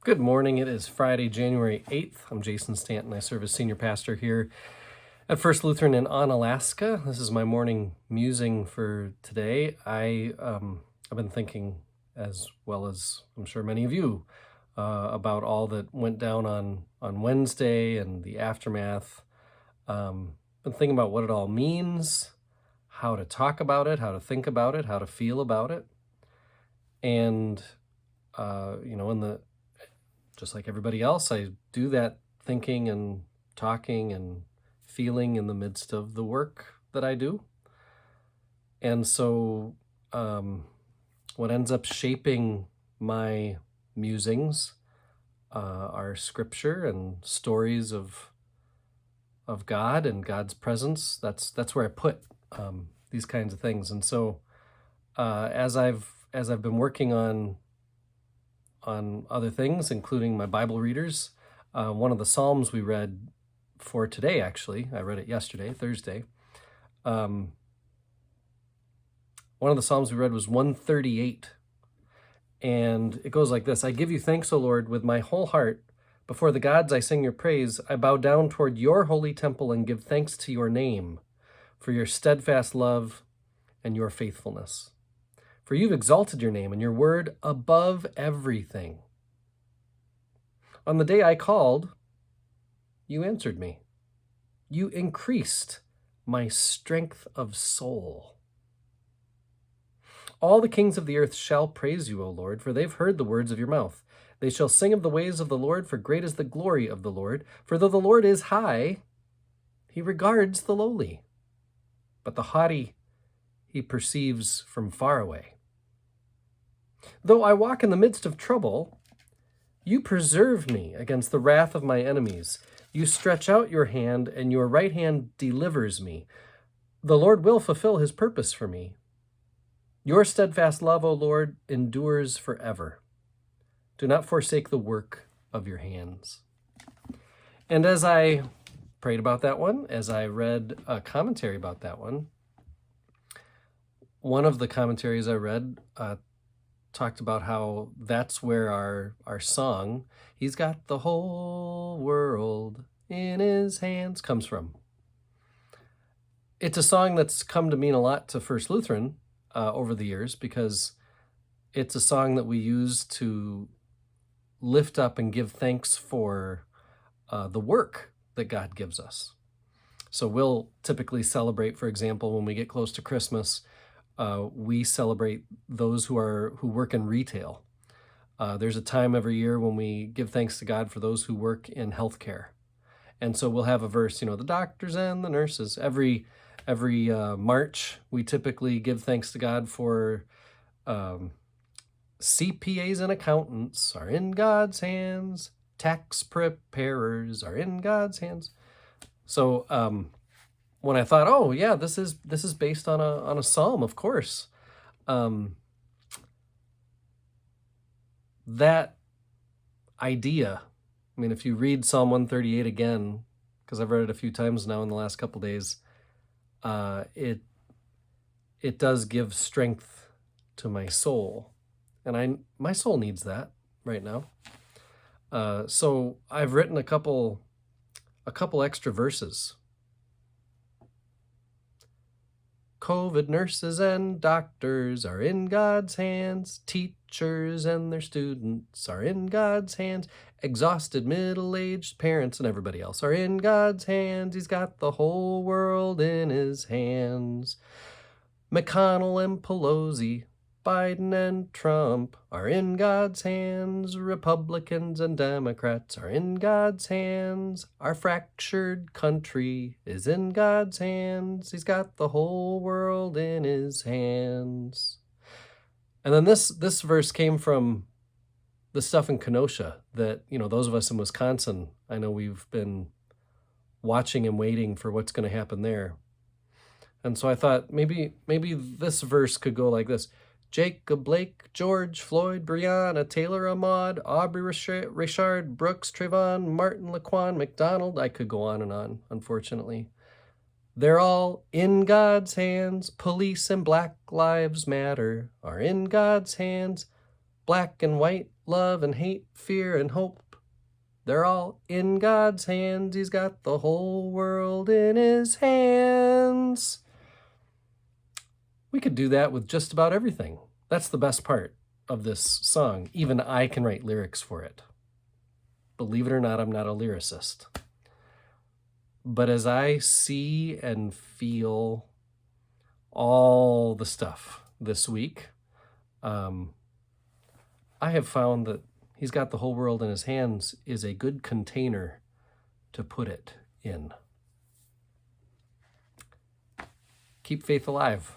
Good morning. It is Friday, January 8th. I'm Jason Stanton. I serve as senior pastor here at First Lutheran in Onalaska. This is my morning musing for today. I've been thinking, as well as I'm sure many of you, about all that went down on Wednesday and the aftermath. Been thinking about what it all means, how to talk about it, how to think about it, how to feel about it. And, just like everybody else, I do that thinking and talking and feeling in the midst of the work that I do. And so what ends up shaping my musings are scripture and stories of God and God's presence. That's where I put these kinds of things. And so as I've been working on other things, including my Bible readers. One of the Psalms we read for today, actually, I read it yesterday, Thursday. One of the Psalms we read was 138. And it goes like this: I give you thanks, O Lord, with my whole heart. Before the gods I sing your praise. I bow down toward your holy temple and give thanks to your name for your steadfast love and your faithfulness. For you've exalted your name and your word above everything. On the day I called, you answered me. You increased my strength of soul. All the kings of the earth shall praise you, O Lord, for they've heard the words of your mouth. They shall sing of the ways of the Lord, for great is the glory of the Lord. For though the Lord is high, he regards the lowly, but the haughty he perceives from far away. Though I walk in the midst of trouble, you preserve me against the wrath of my enemies. You stretch out your hand, and your right hand delivers me. The Lord will fulfill his purpose for me. Your steadfast love, O Lord, endures forever. Do not forsake the work of your hands. And as I prayed about that one, as I read a commentary about that one of the commentaries I read talked about how that's where our song, he's got the whole world in his hands, comes from. It's a song that's come to mean a lot to First Lutheran over the years, because it's a song that we use to lift up and give thanks for the work that God gives us. So we'll typically celebrate, for example, when we get close to Christmas, we celebrate those who work in retail. There's a time every year when we give thanks to God for those who work in healthcare. And so we'll have a verse, the doctors and the nurses. Every March, we typically give thanks to God for CPAs and accountants are in God's hands. Tax preparers are in God's hands. So when I thought, oh yeah, this is based on a psalm, of course. That idea, I mean, if you read Psalm 138 again, because I've read it a few times now in the last couple days, it does give strength to my soul, and my soul needs that right now. So I've written a couple extra verses. COVID nurses and doctors are in God's hands. Teachers and their students are in God's hands. Exhausted middle-aged parents and everybody else are in God's hands. He's got the whole world in his hands. McConnell and Pelosi, Biden and Trump are in God's hands. Republicans and Democrats are in God's hands. Our fractured country is in God's hands. He's got the whole world in his hands. And then this verse came from the stuff in Kenosha that, those of us in Wisconsin, I know we've been watching and waiting for what's going to happen there. And so I thought maybe this verse could go like this: Jacob Blake, George Floyd, Breonna Taylor, Ahmaud, Aubrey Richard, Brooks Trayvon, Martin Laquan McDonald. I could go on and on, unfortunately. They're all in God's hands. Police and Black Lives Matter are in God's hands. Black and white, love and hate, fear and hope. They're all in God's hands. He's got the whole world in his hands. We could do that with just about everything. That's the best part of this song. Even I can write lyrics for it. Believe it or not, I'm not a lyricist. But as I see and feel all the stuff this week, I have found that he's got the whole world in his hands is a good container to put it in. Keep faith alive.